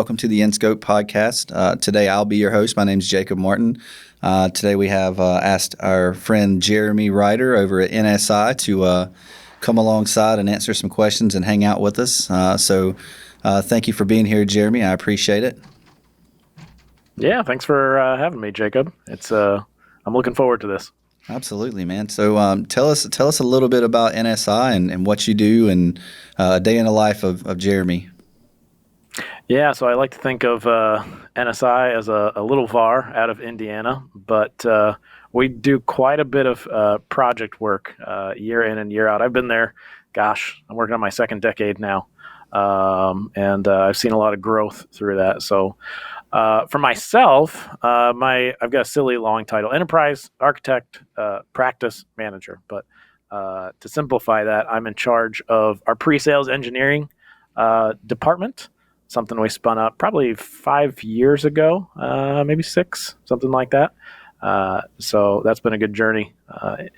welcome to the InScope podcast. Today I'll be your host. My name is Jacob Martin. Today we have asked our friend Jeremy Ryder over at NSI to come alongside and answer some questions and hang out with us. So thank you for being here, Jeremy. I appreciate it. Yeah, thanks for having me, Jacob. I'm looking forward to this. Absolutely, man. So tell us a little bit about NSI and what you do and a day in the life of Jeremy. Yeah, so I like to think of NSI as a little VAR out of Indiana, but we do quite a bit of project work year in and year out. I've been there, I'm working on my second decade now, and I've seen a lot of growth through that. So for myself, I've got a silly long title, Enterprise Architect Practice Manager, but to simplify that, I'm in charge of our pre-sales engineering department. Something we spun up probably 5 years ago, maybe 6, something like that. So that's been a good journey,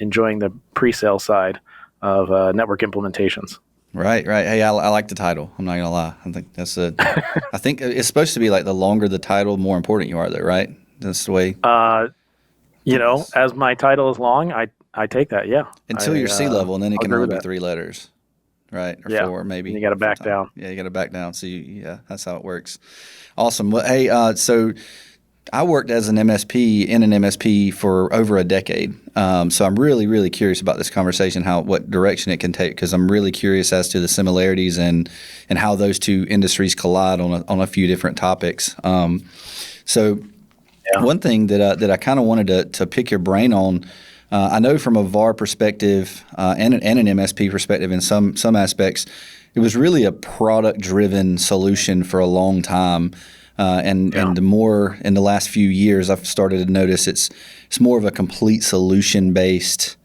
enjoying the pre-sale side of network implementations. Right. Hey, I like the title. I'm not gonna lie. I think I think it's supposed to be like the longer the title, the more important you are, though, right? That's the way. As my title is long, I take that. Yeah. Until you're C-level, and then it can only be 3 letters. Right, or 4 maybe. You got to back down. Yeah, you got to back down. So that's how it works. Awesome. Well, hey, so I worked as an MSP for over a decade. So I'm really, really curious about this conversation, what direction it can take, because I'm really curious as to the similarities and how those two industries collide on a few different topics. One thing that I kind of wanted to pick your brain on. I know from a VAR perspective and an MSP perspective in some aspects, it was really a product-driven solution for a long time. And the more in the last few years, I've started to notice it's more of a complete solution-based,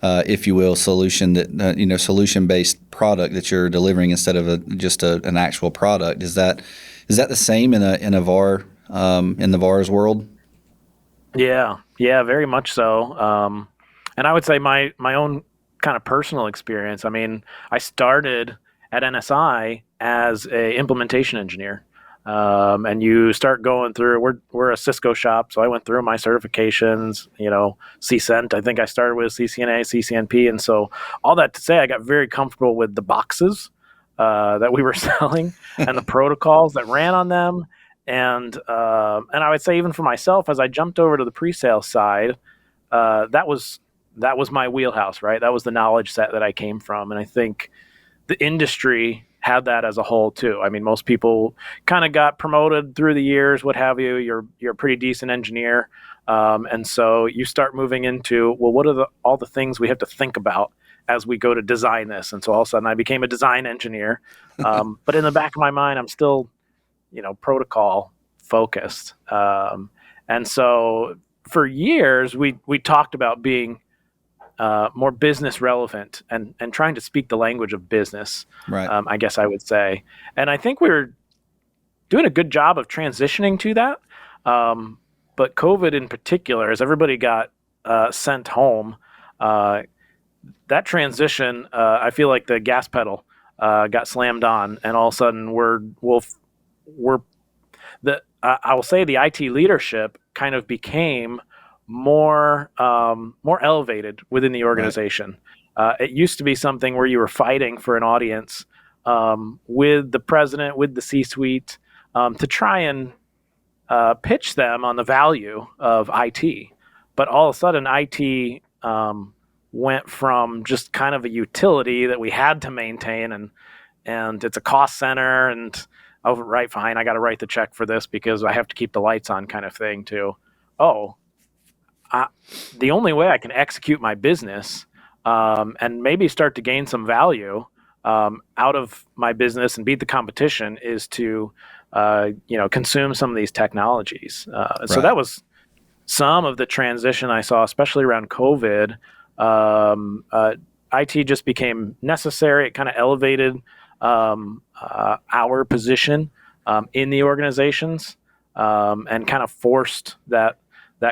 if you will, solution-based product that you're delivering instead of just an actual product. Is that the same in a VAR in the VARs world? Yeah, very much so. And I would say my own kind of personal experience. I mean, I started at NSI as a implementation engineer, and you start going through. We're a Cisco shop, so I went through my certifications. CCENT. I think I started with CCNA, CCNP, and so all that to say, I got very comfortable with the boxes that we were selling and the protocols that ran on them. And I would say even for myself, as I jumped over to the pre-sale side, that was my wheelhouse, right? That was the knowledge set that I came from. And I think the industry had that as a whole too. I mean, most people kind of got promoted through the years, what have you. You're a pretty decent engineer. And so you start moving into, well, what are all the things we have to think about as we go to design this? And so all of a sudden I became a design engineer. But in the back of my mind, I'm still protocol focused. And so for years, we talked about being more business relevant and trying to speak the language of business, right. I guess I would say. And I think we were doing a good job of transitioning to that. But COVID in particular, as everybody got sent home, that transition, I feel like the gas pedal got slammed on, and all of a sudden I will say the IT leadership kind of became more elevated within the organization. Right. It used to be something where you were fighting for an audience with the president, with the C-suite, to try and pitch them on the value of IT. But all of a sudden, IT went from just kind of a utility that we had to maintain, and it's a cost center, and oh, right, fine, I got to write the check for this because I have to keep the lights on kind of thing too. The only way I can execute my business and maybe start to gain some value out of my business and beat the competition is to consume some of these technologies. Right. So that was some of the transition I saw, especially around COVID. IT just became necessary. It kind of elevated our position in the organizations and kind of forced that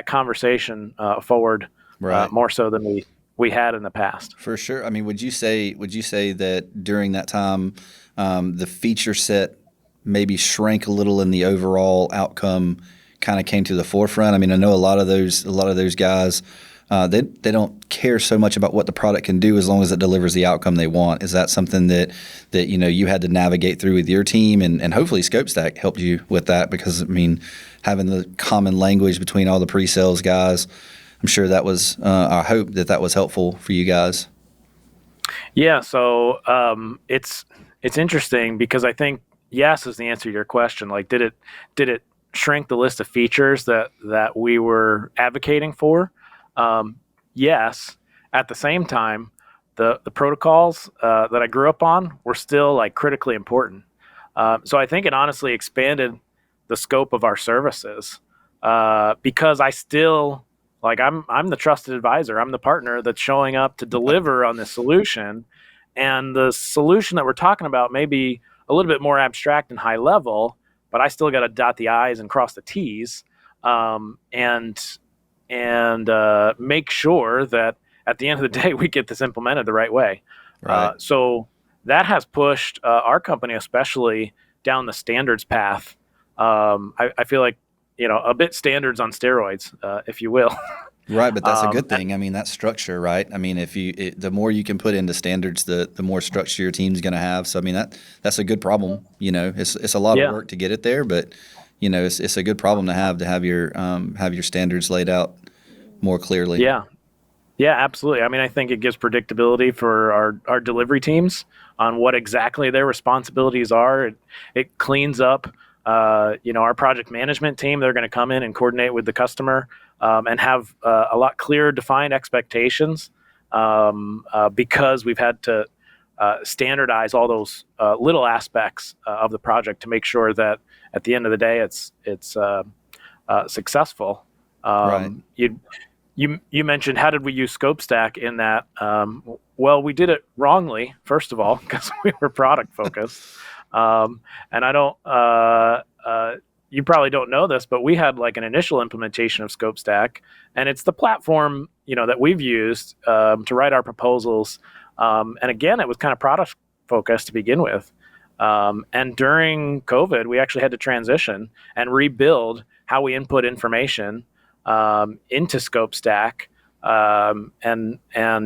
conversation forward, right. More so than we had in the past. For sure. I mean, would you say that during that time, the feature set maybe shrank a little in the overall outcome kind of came to the forefront? I mean, I know a lot of those guys, they don't care so much about what the product can do as long as it delivers the outcome they want. Is that something that you had to navigate through with your team, and hopefully ScopeStack helped you with that? Because I mean, having the common language between all the pre-sales guys, I'm sure that was. I hope that was helpful for you guys. Yeah, so it's interesting because I think yes is the answer to your question. Like, did it shrink the list of features that we were advocating for? Yes. At the same time, the protocols that I grew up on were still like critically important. So I think it honestly expanded the scope of our services because I still like I'm the trusted advisor. I'm the partner that's showing up to deliver on this solution, and the solution that we're talking about may be a little bit more abstract and high level, but I still got to dot the I's and cross the T's, and make sure that at the end of the day we get this implemented the right way. Right. So that has pushed our company especially down the standards path. I feel like a bit standards on steroids, if you will. Right, but that's a good thing. I mean, that's structure, right? I mean, the more you can put into standards, the more structure your team's going to have. So, I mean, that's a good problem. It's a lot of work to get it there, but it's a good problem to have your standards laid out more clearly. Yeah, yeah, absolutely. I mean, I think it gives predictability for our delivery teams on what exactly their responsibilities are. It cleans up, our project management team. They're going to come in and coordinate with the customer and have a lot clearer defined expectations because we've had to standardize all those little aspects of the project to make sure that at the end of the day it's successful. Right. You mentioned how did we use ScopeStack in that? Well, we did it wrongly, first of all, because we were product focused. And I don't, you probably don't know this, but we had like an initial implementation of ScopeStack, and it's the platform, that we've used to write our proposals. And again, it was kind of product focused to begin with. And during COVID, we actually had to transition and rebuild how we input information into ScopeStack, and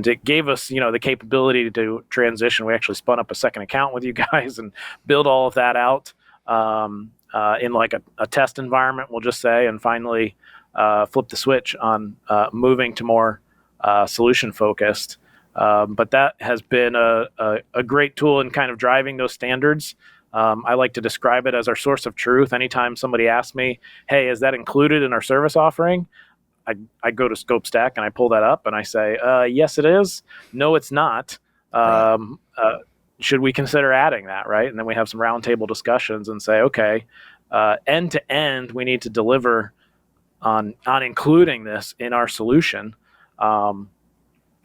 it gave us, the capability to transition. We actually spun up a second account with you guys and build all of that out in like a test environment, we'll just say, and finally flip the switch on moving to more solution focused. But that has been a great tool in kind of driving those standards. I like to describe it as our source of truth. Anytime somebody asks me, hey, is that included in our service offering? I go to ScopeStack and I pull that up and I say, yes, it is. No, it's not. Right. Should we consider adding that, right? And then we have some roundtable discussions and say, okay, end to end, we need to deliver on including this in our solution. And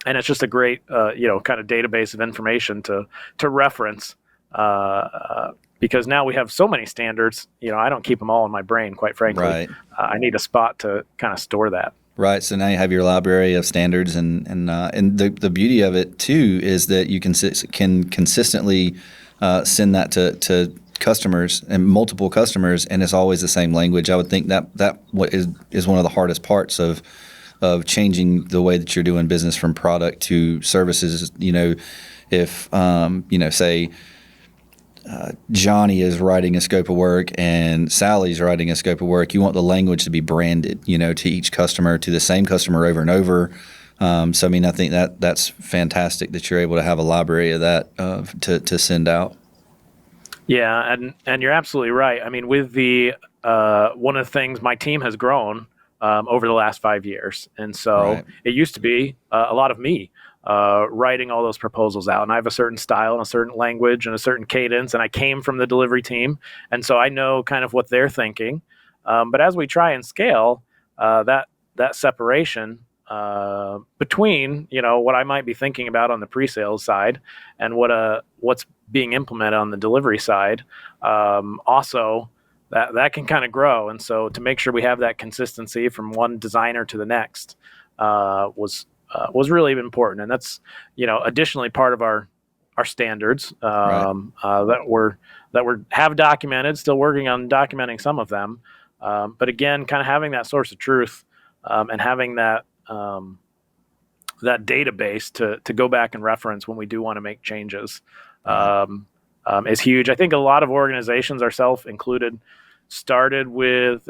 it's just a great, kind of database of information to reference. Because now we have so many standards, I don't keep them all in my brain, quite frankly. Right. I need a spot to kind of store that. Right. So now you have your library of standards, and the beauty of it too is that you can consistently send that to customers and multiple customers, and it's always the same language. I would think that what is one of the hardest parts of changing the way that you're doing business from product to services. If say Johnny is writing a scope of work and Sally's writing a scope of work, you want the language to be branded, to each customer, to the same customer over and over. So, I mean, I think that's fantastic that you're able to have a library of that to send out. Yeah, and you're absolutely right. I mean, with the one of the things, my team has grown over the last 5 years, and so Right. It used to be a lot of me writing all those proposals out, and I have a certain style and a certain language and a certain cadence, and I came from the delivery team, and so I know kind of what they're thinking. But as we try and scale, that separation between what I might be thinking about on the pre-sales side and what's being implemented on the delivery side, also that can kind of grow. And so to make sure we have that consistency from one designer to the next was really important. And that's additionally part of our our standards Right. that we have documented. Still working on documenting some of them, but again, kind of having that source of truth and having that database to go back and reference when we do want to make changes Right. is huge. I think a lot of organizations, ourselves included, started with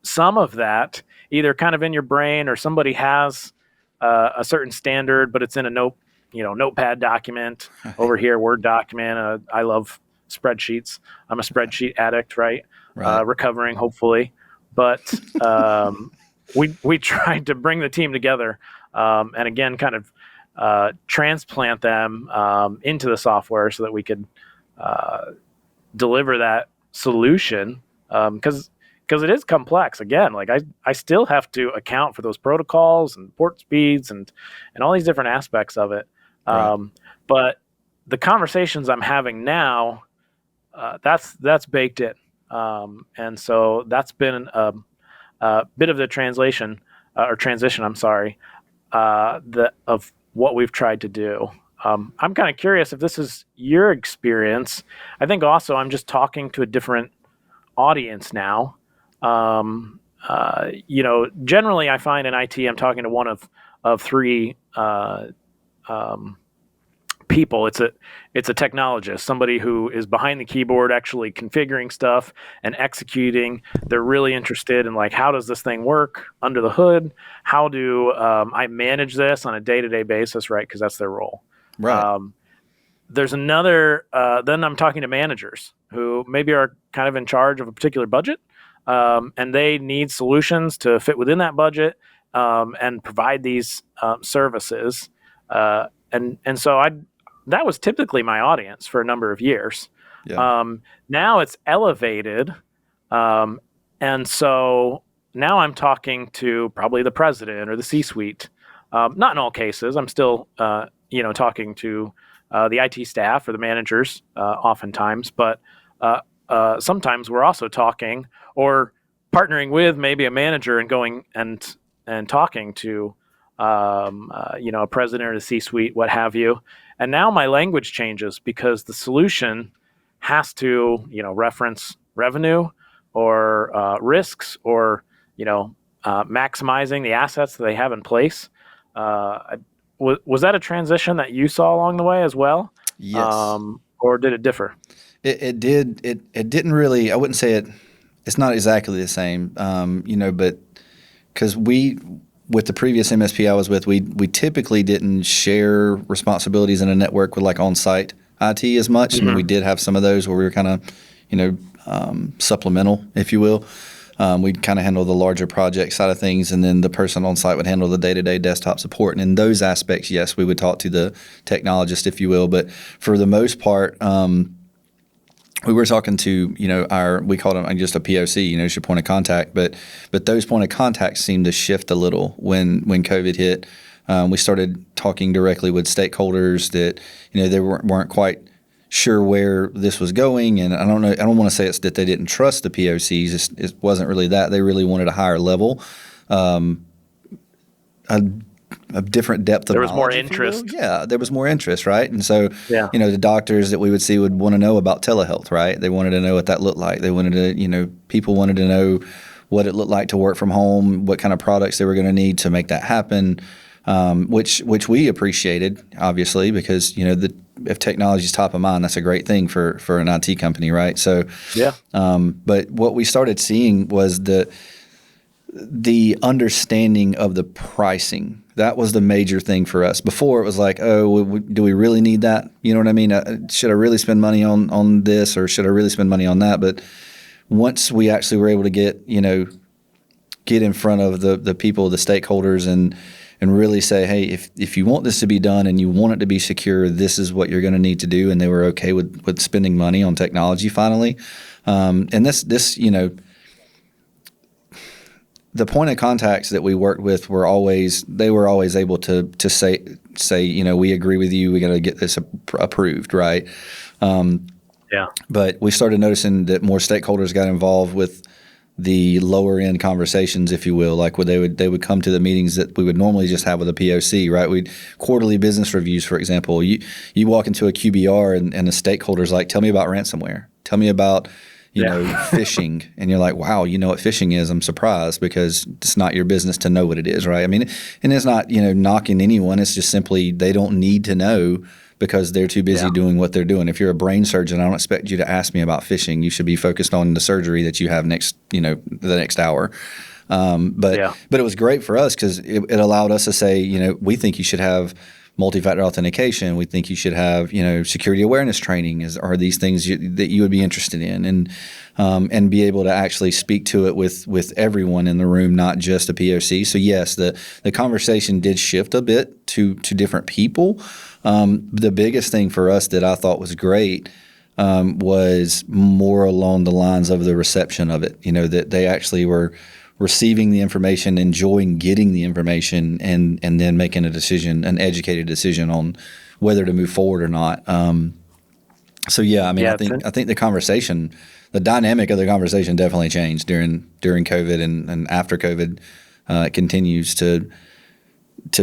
some of that either kind of in your brain, or somebody has a certain standard, but it's in a notepad document over here, Word document. I love spreadsheets. I'm a spreadsheet addict, right? Right. Recovering, hopefully, but we tried to bring the team together, and again, kind of transplant them into the software so that we could deliver that solution, because it is complex. Again, like I still have to account for those protocols and port speeds and all these different aspects of it. Right. But the conversations I'm having now, that's baked in, and so that's been a bit of the transition. I'm sorry, of what we've tried to do. I'm kind of curious if this is your experience. I think also I'm just talking to a different audience now. Generally I find in IT I'm talking to one of three people. It's a technologist, somebody who is behind the keyboard actually configuring stuff and executing. They're really interested in, like, how does this thing work under the hood? How do I manage this on a day-to-day basis, right? Because that's their role. Right. There's another, then I'm talking to managers who maybe are kind of in charge of a particular budget, and they need solutions to fit within that budget, and provide these services. And so that was typically my audience for a number of years. Yeah. Now it's elevated, and so now I'm talking to probably the president or the C-suite. Not in all cases. I'm still, talking to the IT staff or the managers, oftentimes, but sometimes we're also talking or partnering with maybe a manager and going and talking to a president or the C-suite, what have you. And now my language changes because the solution has to, reference revenue or risks, or maximizing the assets that they have in place. Was that a transition that you saw along the way as well? Yes. Or did it differ? It did. It didn't really. I wouldn't say it. It's not exactly the same. But because with the previous MSP I was with, we typically didn't share responsibilities in a network with, like, on-site IT as much. Mm-hmm. I mean, we did have some of those where we were kind of, supplemental, if you will. We'd kind of handle the larger project side of things, and then the person on site would handle the day-to-day desktop support. And in those aspects, yes, we would talk to the technologist, if you will. But for the most part, we were talking to, we called them just a POC, it's your point of contact. But those point of contacts seemed to shift a little when COVID hit. We started talking directly with stakeholders that, they weren't quite sure where this was going. And I don't want to say it's that they didn't trust the POCs. It wasn't really that. They really wanted a higher level, a different depth of There was more knowledge, if you will. interest. Yeah, there was more interest, right? And so, Yeah. the doctors that we would see would want to know about telehealth, right? They wanted to know what that looked like. They wanted to, people wanted to know what it looked like to work from home, what kind of products they were going to need to make that happen, which we appreciated, obviously, because, if technology is top of mind, that's a great thing for an IT company, right? So, Yeah. But what we started seeing was the understanding of the pricing. That was the major thing for us. Before, it was like, oh, do we really need that? You know what I mean? Should I really spend money on this, or should I really spend money on that? But once we actually were able to get in front of the people, the stakeholders, and really say, hey, if you want this to be done and you want it to be secure, this is what you're going to need to do. And they were okay with spending money on technology finally. And this the point of contacts that we worked with were always able to say, we agree with you. We got to get this approved, right? Yeah. But we started noticing that more stakeholders got involved with the lower end conversations, if you will, like where they would come to the meetings that we would normally just have with a POC, right? We'd quarterly business reviews, for example. You walk into a QBR and the stakeholders like, tell me about ransomware, tell me about phishing, and you're like, wow, you know what phishing is? I'm surprised because it's not your business to know what it is, right? I mean, and it's not knocking anyone. It's just simply they don't need to know because they're too busy doing what they're doing. If you're a brain surgeon, I don't expect you to ask me about phishing. You should be focused on the surgery that you have the next hour. But it was great for us because it allowed us to say, we think you should have multi-factor authentication. We think you should have, security awareness training. Are these things that you would be interested in, and be able to actually speak to it with everyone in the room, not just a POC. So yes, the conversation did shift a bit to different people. The biggest thing for us that I thought was great was more along the lines of the reception of it. That they actually were receiving the information, enjoying getting the information, and then making an educated decision on whether to move forward or not. So yeah, I mean, I think the conversation, the dynamic of the conversation definitely changed during COVID and after COVID. It continues to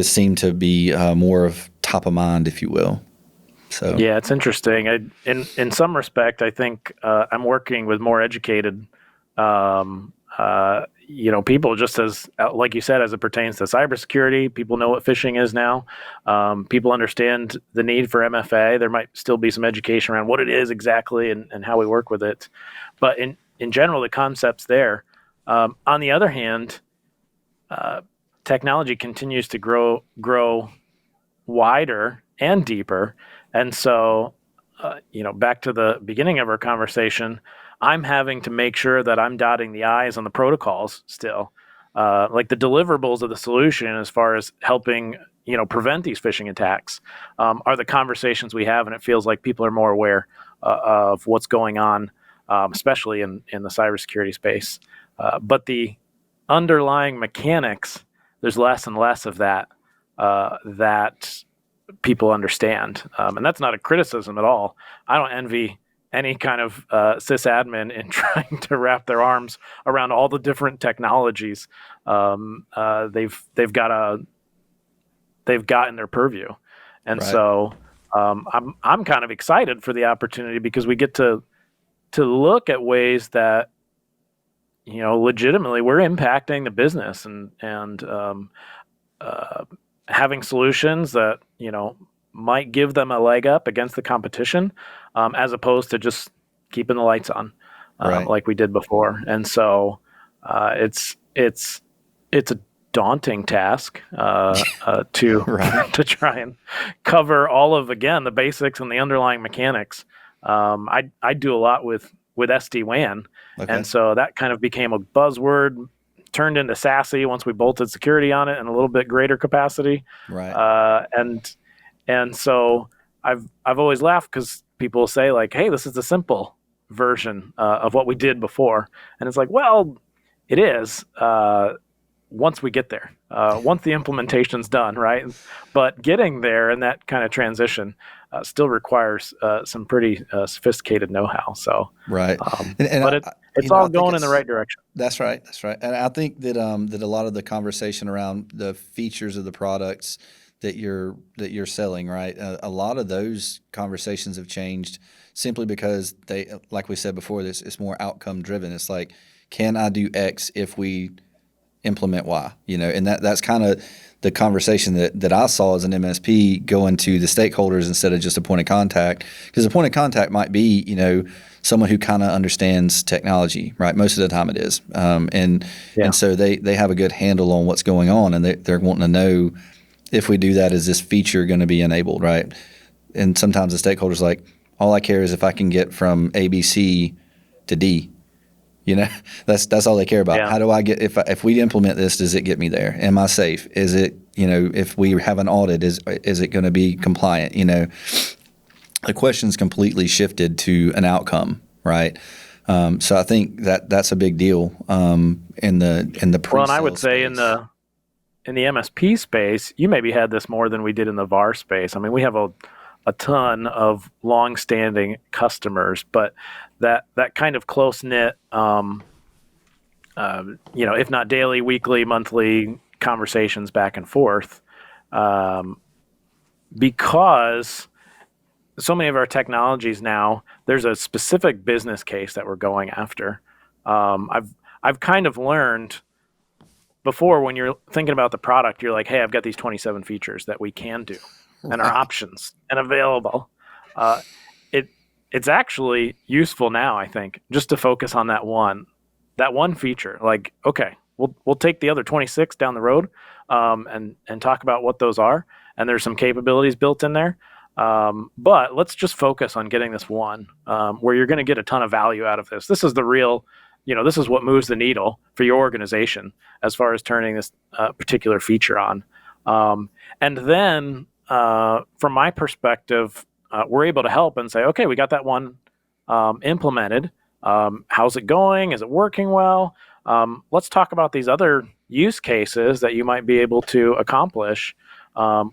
seem to be more of top of mind, if you will. So yeah, it's interesting. In some respect, I think I'm working with more educated people, just as, like you said, as it pertains to cybersecurity. People know what phishing is now. People understand the need for MFA. There might still be some education around what it is exactly and how we work with it. But in general, the concept's there. On the other hand, technology continues to grow wider and deeper. And so, back to the beginning of our conversation, I'm having to make sure that I'm dotting the I's on the protocols still. Like the deliverables of the solution as far as helping, prevent these phishing attacks are the conversations we have. And it feels like people are more aware of what's going on, especially in the cybersecurity space. But the underlying mechanics, there's less and less of that that people understand. And that's not a criticism at all. I don't envy any kind of sysadmin in trying to wrap their arms around all the different technologies they've got in their purview. And Right. so I'm kind of excited for the opportunity because we get to look at ways that legitimately we're impacting the business and having solutions that might give them a leg up against the competition, as opposed to just keeping the lights on, Right. like we did before. And so it's a daunting task to Right. to try and cover all of, again, the basics and the underlying mechanics. I do a lot with SD-WAN, Okay. and so that kind of became a buzzword, turned into SASE once we bolted security on it in a little bit greater capacity. Right. And so I've always laughed because people will say like, "Hey, this is the simple version of what we did before," and it's like, well, it is once we get there, once the implementation's done, right? But getting there and that kind of transition still requires some pretty sophisticated know-how. So Right. but it's all going in the right direction. That's right. That's right. And I think that that a lot of the conversation around the features of the products that you're selling, right? A lot of those conversations have changed simply because they, like we said before, it's more outcome driven. It's like, can I do X if we implement Y? And that's kind of the conversation that I saw as an MSP going to the stakeholders instead of just a point of contact, because a point of contact might be, someone who kind of understands technology, right? Most of the time it is. And so they have a good handle on what's going on, and they're wanting to know, if we do that, is this feature going to be enabled, right? And sometimes the stakeholder's like, all I care is if I can get from ABC to D. That's all they care about. Yeah. How do I get, if we implement this, does it get me there? Am I safe? Is it, if we have an audit, is it going to be compliant? The question's completely shifted to an outcome, right? So I think that's a big deal in the pre-sale Well, and I would say space. in the MSP space, you maybe had this more than we did in the VAR space. I mean, we have a ton of long-standing customers, but that kind of close-knit if not daily, weekly, monthly conversations back and forth, because so many of our technologies now, there's a specific business case that we're going after. I've kind of learned before, when you're thinking about the product, you're like, hey, I've got these 27 features that we can do and are options and available. Uh, it's actually useful now, I think, just to focus on that one feature. Like, okay, we'll take the other 26 down the road, and talk about what those are. And there's some capabilities built in there. But let's just focus on getting this one, where you're going to get a ton of value out of this. This is the real, this is what moves the needle for your organization as far as turning this particular feature on. And then, from my perspective, we're able to help and say, okay, we got that one implemented. How's it going? Is it working well? Let's talk about these other use cases that you might be able to accomplish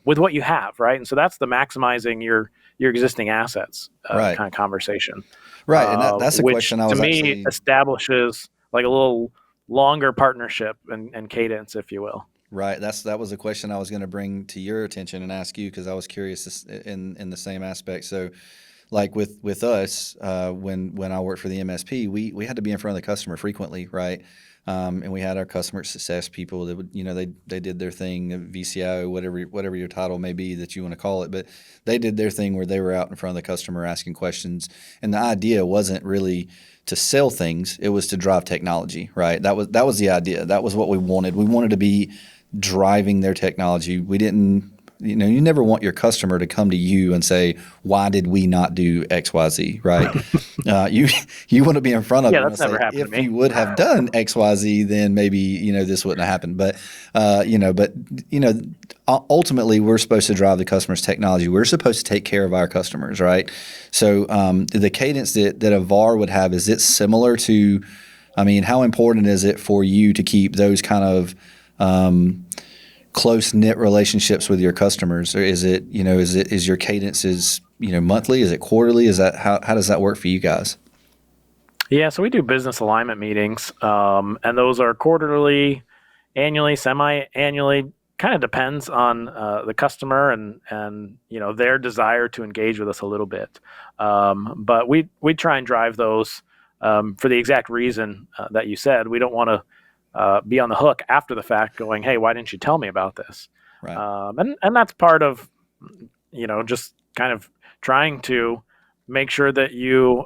with what you have, right? And so that's the maximizing your existing assets Right. kind of conversation. Right. And that's a which question I to was me actually. establishes like a little longer partnership and cadence, if you will. Right. That was a question I was going to bring to your attention and ask you, because I was curious in the same aspect. So, like with us, when I worked for the MSP, we had to be in front of the customer frequently, right? And we had our customer success people that would, they did their thing, VCIO, whatever your title may be that you want to call it, but they did their thing where they were out in front of the customer asking questions. And the idea wasn't really to sell things; it was to drive technology, right? That was the idea. That was what we wanted. We wanted to be driving their technology. We didn't. You never want your customer to come to you and say, "Why did we not do X, Y, Z?" Right? You want to be in front of Yeah, them that's and never say, happened to "If me. you would have done X, Y, Z, then maybe this wouldn't have happened." But ultimately, we're supposed to drive the customer's technology. We're supposed to take care of our customers, right? So the cadence that a VAR would have, is it similar to? I mean, how important is it for you to keep those kind of close knit relationships with your customers, or is your cadences monthly? Is it quarterly? Is that how does that work for you guys? Yeah, so we do business alignment meetings, and those are quarterly, annually, semi-annually. Kind of depends on the customer and their desire to engage with us a little bit. But we try and drive those for the exact reason that you said. We don't want to be on the hook after the fact, going, "Hey, why didn't you tell me about this?" Right. And that's part of just kind of trying to make sure that you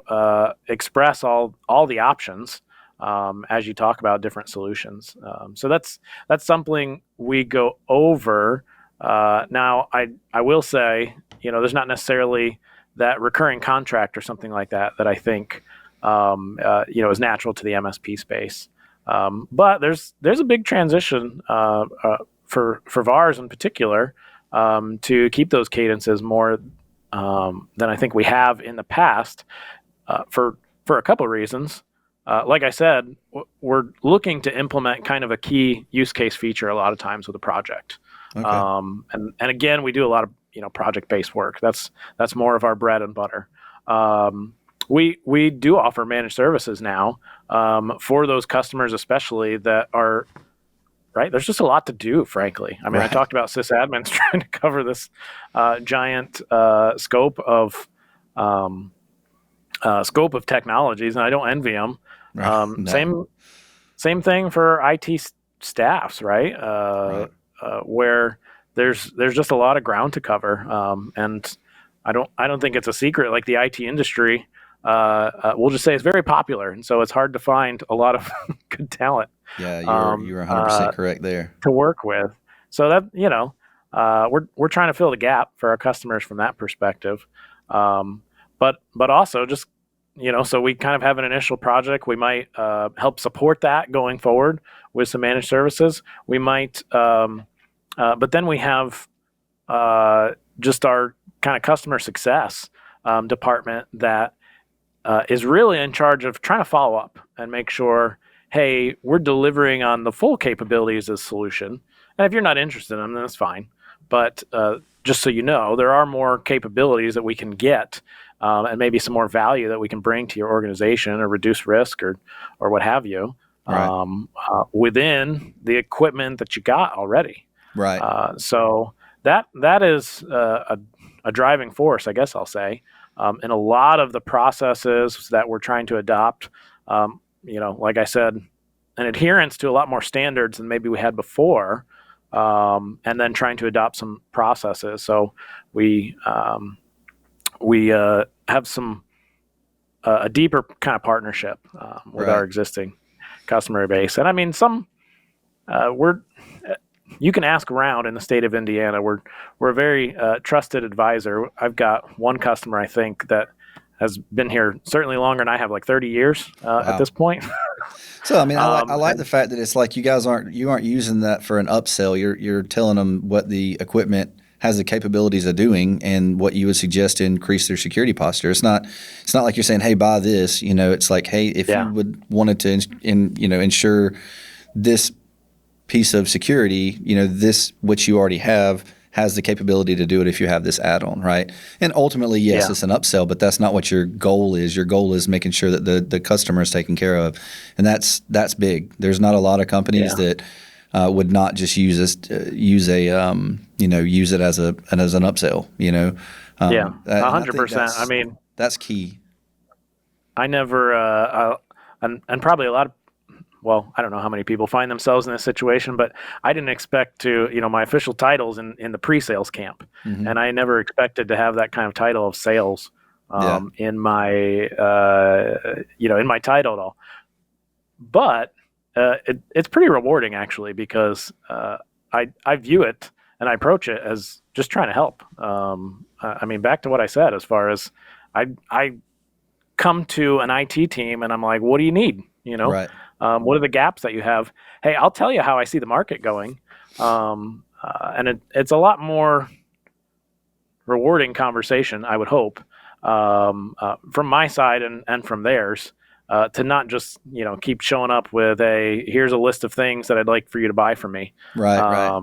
express all the options as you talk about different solutions. So that's something we go over. Now, I will say, there's not necessarily that recurring contract or something like that I think is natural to the MSP space. But there's a big transition for VARs in particular to keep those cadences more than I think we have in the past for a couple of reasons. Like I said, we're looking to implement kind of a key use case feature a lot of times with a project. Okay. And again, we do a lot of project-based work. That's more of our bread and butter. We do offer managed services now for those customers, especially that are right. There's just a lot to do, frankly. I mean, Right. I talked about sysadmins trying to cover this giant scope of technologies, and I don't envy them. Right. No. Same thing for IT staffs, right? Right. Where there's just a lot of ground to cover, and I don't think it's a secret. Like the IT industry, we'll just say it's very popular, and so it's hard to find a lot of good talent. Yeah, you're 100% correct there. To work with. So that we're trying to fill the gap for our customers from that perspective, but also just so we kind of have an initial project. We might help support that going forward with some managed services. We might, but then we have just our kind of customer success department that is really in charge of trying to follow up and make sure, hey, we're delivering on the full capabilities of the solution. And if you're not interested in them, then that's fine. But just so you know, there are more capabilities that we can get and maybe some more value that we can bring to your organization or reduce risk or what have you. Right. within the equipment that you got already. Right. So that is a driving force, I guess I'll say, in a lot of the processes that we're trying to adopt. Like I said, an adherence to a lot more standards than maybe we had before, and then trying to adopt some processes. So we have some a deeper kind of partnership with our existing customer base. And I mean, you can ask around in the state of Indiana. We're a very trusted advisor. I've got one customer, I think, that has been here certainly longer than I have, like 30 years at this point. So I mean, I like the fact that it's like you aren't using that for an upsell. You're telling them what the equipment has the capabilities of doing and what you would suggest to increase their security posture. It's not like you're saying, hey, buy this. It's like, hey, if you would wanted to ensure this piece of security, this which you already have has the capability to do it if you have this add-on, right? And ultimately, yes, it's an upsell, but that's not what your goal is. Your goal is making sure that the customer is taken care of, and that's big. There's not a lot of companies that would not just use it as an upsell. 100%. I mean, that's key. I never, and probably a lot of. Well, I don't know how many people find themselves in this situation, but I didn't expect to, my official title's in the pre-sales camp. Mm-hmm. And I never expected to have that kind of title of sales in my, in my title at all. But it's pretty rewarding, actually, because I view it and I approach it as just trying to help. I mean, back to what I said, as far as I come to an IT team and I'm like, what do you need? Right. What are the gaps that you have? Hey, I'll tell you how I see the market going. And it's a lot more rewarding conversation, I would hope, from my side and from theirs, to not just, keep showing up with here's a list of things that I'd like for you to buy from me. Right.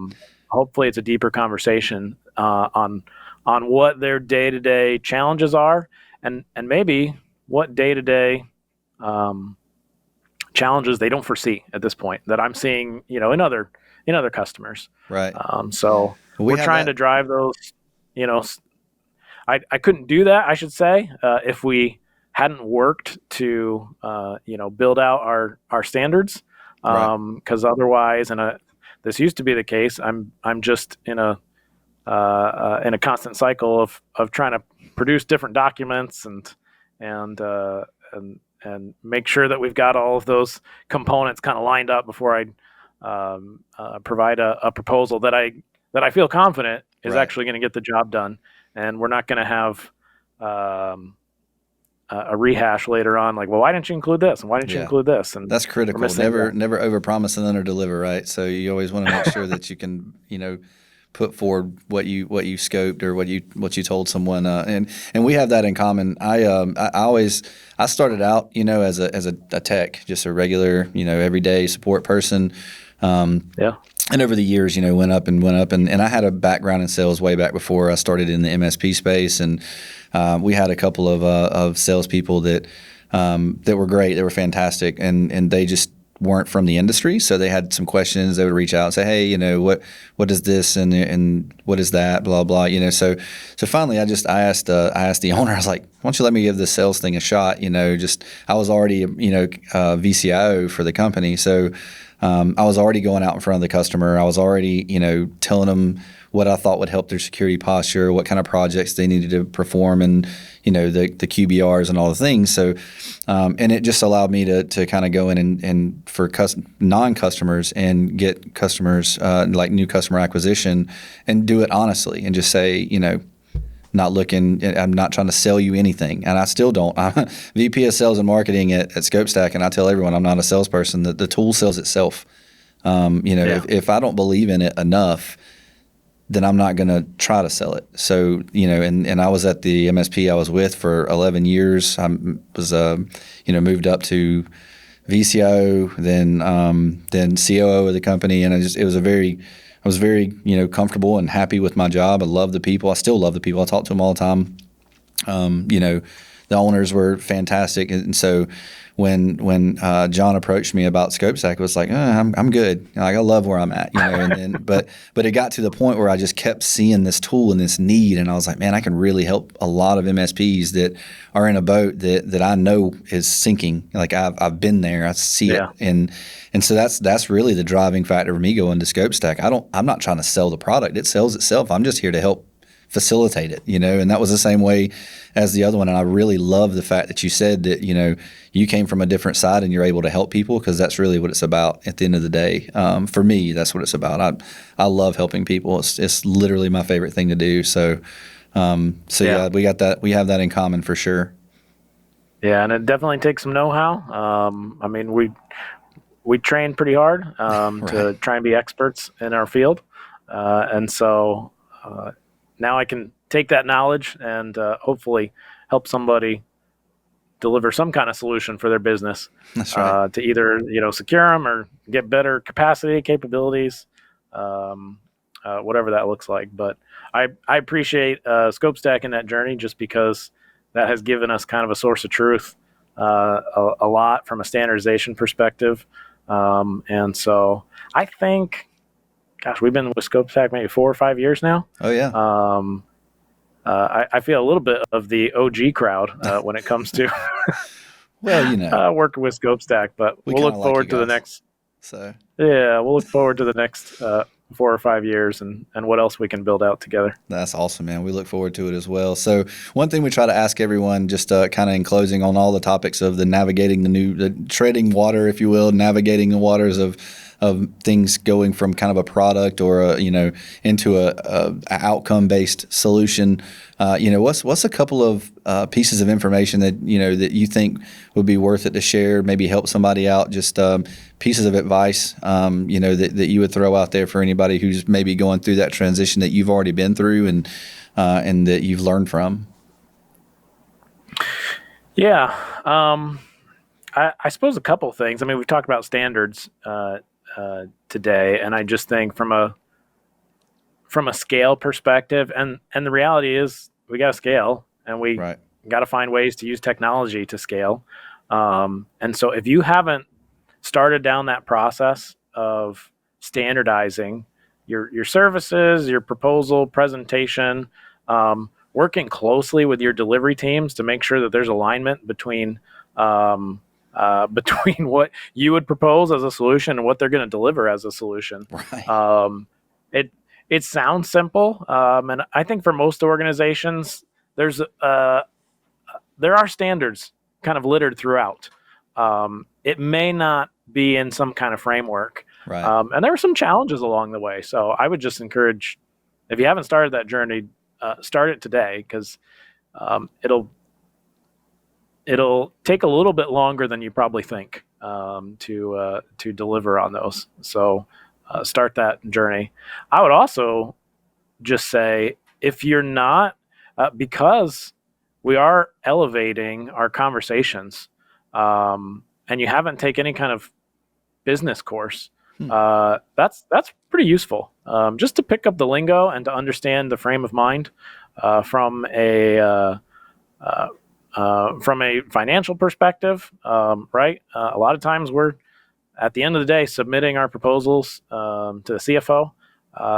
Hopefully it's a deeper conversation on what their day-to-day challenges are and maybe what day-to-day challenges they don't foresee at this point that I'm seeing, in other customers. Right. So we're trying to drive those, I couldn't do that, I should say, if we hadn't worked to, build out our standards. Cause otherwise, this used to be the case. I'm just in a constant cycle of trying to produce different documents and make sure that we've got all of those components kind of lined up before I provide a proposal that I feel confident is actually going to get the job done, and we're not going to have a rehash later on, like, well, why didn't you include this and why didn't you include this? And that's critical. Never overpromise and underdeliver, right? So you always want to make sure that you can put forward what you scoped or what you told someone, and we have that in common. I started out as a tech, just a regular everyday support person. And over the years, went up, and I had a background in sales way back before I started in the MSP space, and we had a couple of salespeople that were great, they were fantastic, and they just weren't from the industry, so they had some questions. They would reach out and say, "Hey, what is this and what is that? Blah blah." So finally, I asked the owner. I was like, "Why don't you let me give this sales thing a shot?" I was already VCIO for the company, so I was already going out in front of the customer. I was already telling them what I thought would help their security posture, what kind of projects they needed to perform, and the QBRs and all the things. So, and it just allowed me to kind of go in and for non-customers and get customers like new customer acquisition and do it honestly and just say, not looking, I'm not trying to sell you anything, and I still don't. I'm VP of Sales and Marketing at ScopeStack, and I tell everyone I'm not a salesperson. The tool sells itself. If I don't believe in it enough, then I'm not going to try to sell it. So, and I was at the MSP I was with for 11 years. I was, moved up to VCIO, then COO of the company, and I was very, comfortable and happy with my job. I love the people. I still love the people. I talk to them all the time. the owners were fantastic. And so when John approached me about ScopeStack, it was like, I'm good. Like, I love where I'm at, and then, but it got to the point where I just kept seeing this tool and this need. And I was like, man, I can really help a lot of MSPs that are in a boat that I know is sinking. Like, I've been there, I see it. And so that's really the driving factor for me going to ScopeStack. I'm not trying to sell the product. It sells itself. I'm just here to help facilitate it, and that was the same way as the other one. And I really love the fact that you said that, you came from a different side and you're able to help people, because that's really what it's about at the end of the day. For me, that's what it's about. I love helping people. It's literally my favorite thing to do. So yeah, we have that in common for sure. Yeah. And it definitely takes some know-how. I mean, we train pretty hard to try and be experts in our field. And so now I can take that knowledge and hopefully help somebody deliver some kind of solution for their business. That's right. To either secure them or get better capacity, capabilities, whatever that looks like. But I appreciate ScopeStack in that journey, just because that has given us kind of a source of truth a lot from a standardization perspective. And so I think, gosh, we've been with ScopeStack maybe 4 or 5 years now. Oh yeah. I feel a little bit of the OG crowd when it comes to well, working with ScopeStack, but we'll look forward to the next. So We'll look forward to the next 4 or 5 years and what else we can build out together. That's awesome, man. We look forward to it as well. So one thing we try to ask everyone, just kind of in closing on all the topics of the treading water, if you will, navigating the waters of things going from kind of a product or into a outcome based solution. What's a couple of pieces of information that that you think would be worth it to share, maybe help somebody out, just pieces of advice that you would throw out there for anybody who's maybe going through that transition that you've already been through and that you've learned from? Yeah, I suppose a couple of things. I mean, we've talked about standards today, and I just think from a scale perspective, and the reality is we got to scale, and we got to find ways to use technology to scale. And so if you haven't started down that process of standardizing your services, your proposal, presentation, working closely with your delivery teams to make sure that there's alignment between what you would propose as a solution and what they're going to deliver as a solution. Right. It sounds simple, and I think for most organizations, there are standards kind of littered throughout. It may not be in some kind of framework, right. And there are some challenges along the way. So I would just encourage, if you haven't started that journey, start it today, because it'll take a little bit longer than you probably think to deliver on those. So start that journey. I would also just say, if you're not, because we are elevating our conversations, and you haven't taken any kind of business course, that's pretty useful, just to pick up the lingo and to understand the frame of mind from a financial perspective, right? A lot of times we're, at the end of the day, submitting our proposals to the CFO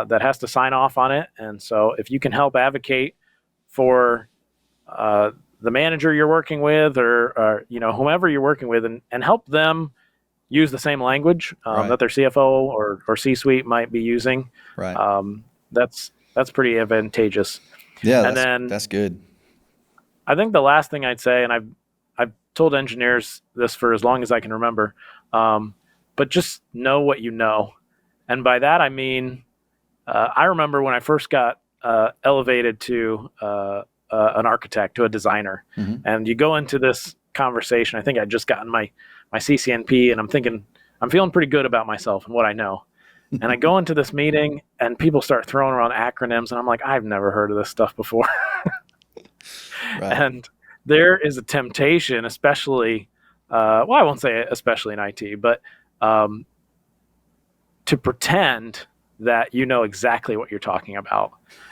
that has to sign off on it. And so if you can help advocate for the manager you're working with, or whomever you're working with, and help them use the same language that their CFO or C-suite might be using, that's pretty advantageous. Yeah, and then that's good. I think the last thing I'd say, and I've told engineers this for as long as I can remember, but just know what you know. And by that, I mean, I remember when I first got elevated to an architect, to a designer, and you go into this conversation. I think I'd just gotten my CCNP, and I'm feeling pretty good about myself and what I know. And I go into this meeting, and people start throwing around acronyms, and I'm like, I've never heard of this stuff before. And there is a temptation, especially, I won't say especially in IT, but to pretend that you know exactly what you're talking about.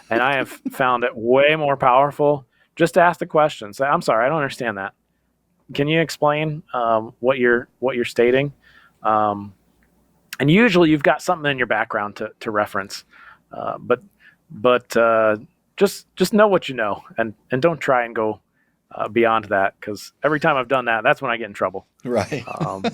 And I have found it way more powerful just ask the question. Say, I'm sorry, I don't understand that. Can you explain what you're stating? And usually you've got something in your background to reference, but just know what you know, and don't try and go beyond that, because every time I've done that, that's when I get in trouble. Right.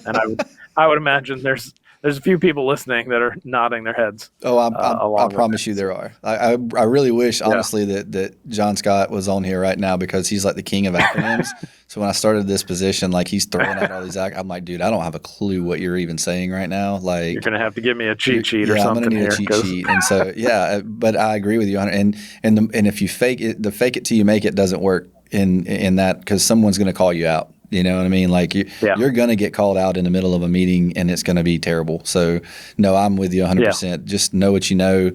And I would imagine there's a few people listening that are nodding their heads. Oh, I promise you there are. I really wish, honestly, that John Scott was on here right now, because he's like the king of acronyms. So when I started this position, like, he's throwing out all these I'm like, dude, I don't have a clue what you're even saying right now. Like, you're gonna have to give me a cheat sheet or yeah, something. I'm gonna need a cheat sheet. And so, yeah, but I agree with you. And if you fake it, the fake it till you make it doesn't work in that, because someone's gonna call you out. You know what I mean? Like, you're going to get called out in the middle of a meeting, and it's going to be terrible. So, no, I'm with you 100%. Yeah. Just know what you know.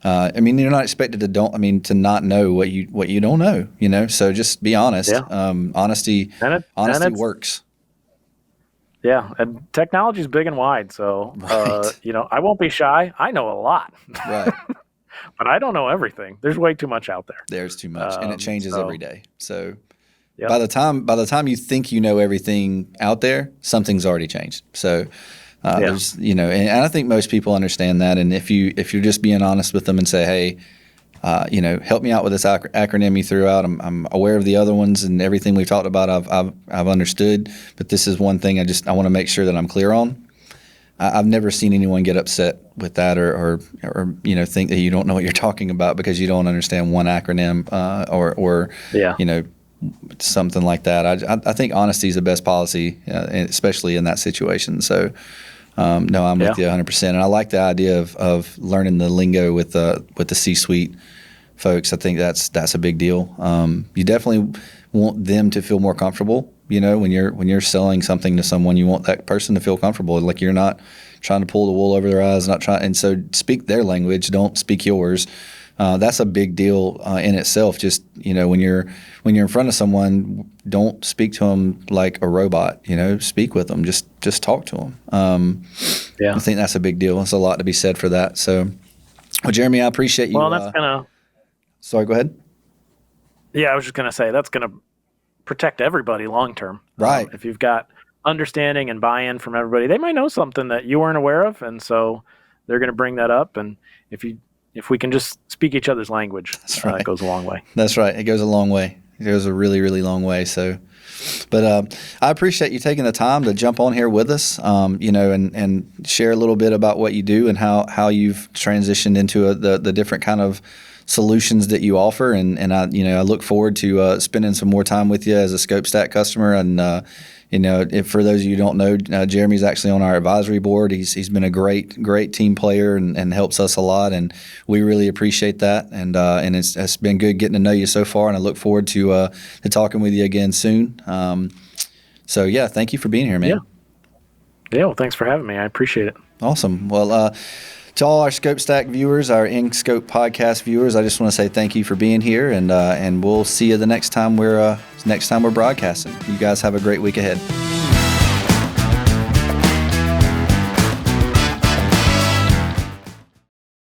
I mean, you're not expected to not know what you don't know. You know, so just be honest. Yeah. Honesty works. Yeah, and technology is big and wide. So, right. I won't be shy. I know a lot. Right. But I don't know everything. There's way too much out there. There's too much, and it changes every day. So. Yep. By the time you think you know everything out there, something's already changed. So there's, and I think most people understand that. And if you're just being honest with them and say, hey, help me out with this acronym you threw out. I'm aware of the other ones, and everything we've talked about, I've understood. But this is one thing I want to make sure that I'm clear on. I've never seen anyone get upset with that or think that you don't know what you're talking about because you don't understand one acronym or something like that. I think honesty is the best policy, especially in that situation. So, no, I'm with you 100%. And I like the idea of learning the lingo with the C-suite folks. I think that's a big deal. You definitely want them to feel more comfortable. When you're selling something to someone, you want that person to feel comfortable. Like, you're not trying to pull the wool over their eyes, and so speak their language. Don't speak yours. That's a big deal in itself. Just when you're in front of someone, don't speak to them like a robot. Speak with them. Just talk to them. I think that's a big deal. There's a lot to be said for that. So, well, Jeremy, I appreciate you. Well, that's gonna. Sorry, go ahead. Yeah, I was just gonna say that's gonna protect everybody long term. Right. If you've got understanding and buy-in from everybody, they might know something that you weren't aware of, and so they're gonna bring that up. And if we can just speak each other's language, that's right. It goes a long way. That's right. It goes a long way. It goes a really, really long way. So, but I appreciate you taking the time to jump on here with us, and share a little bit about what you do and how you've transitioned into the different kind of solutions that you offer. And I look forward to spending some more time with you as a ScopeStack customer. And if for those of you who don't know, Jeremy's actually on our advisory board. He's been a great team player and helps us a lot, and we really appreciate that. And it's been good getting to know you so far, and I look forward to talking with you again soon. So yeah, thank you for being here, man. Yeah. Well, thanks for having me. I appreciate it. Awesome. Well, to all our ScopeStack viewers, our In Scope podcast viewers, I just want to say thank you for being here, and we'll see you the next time we're broadcasting. You guys have a great week ahead.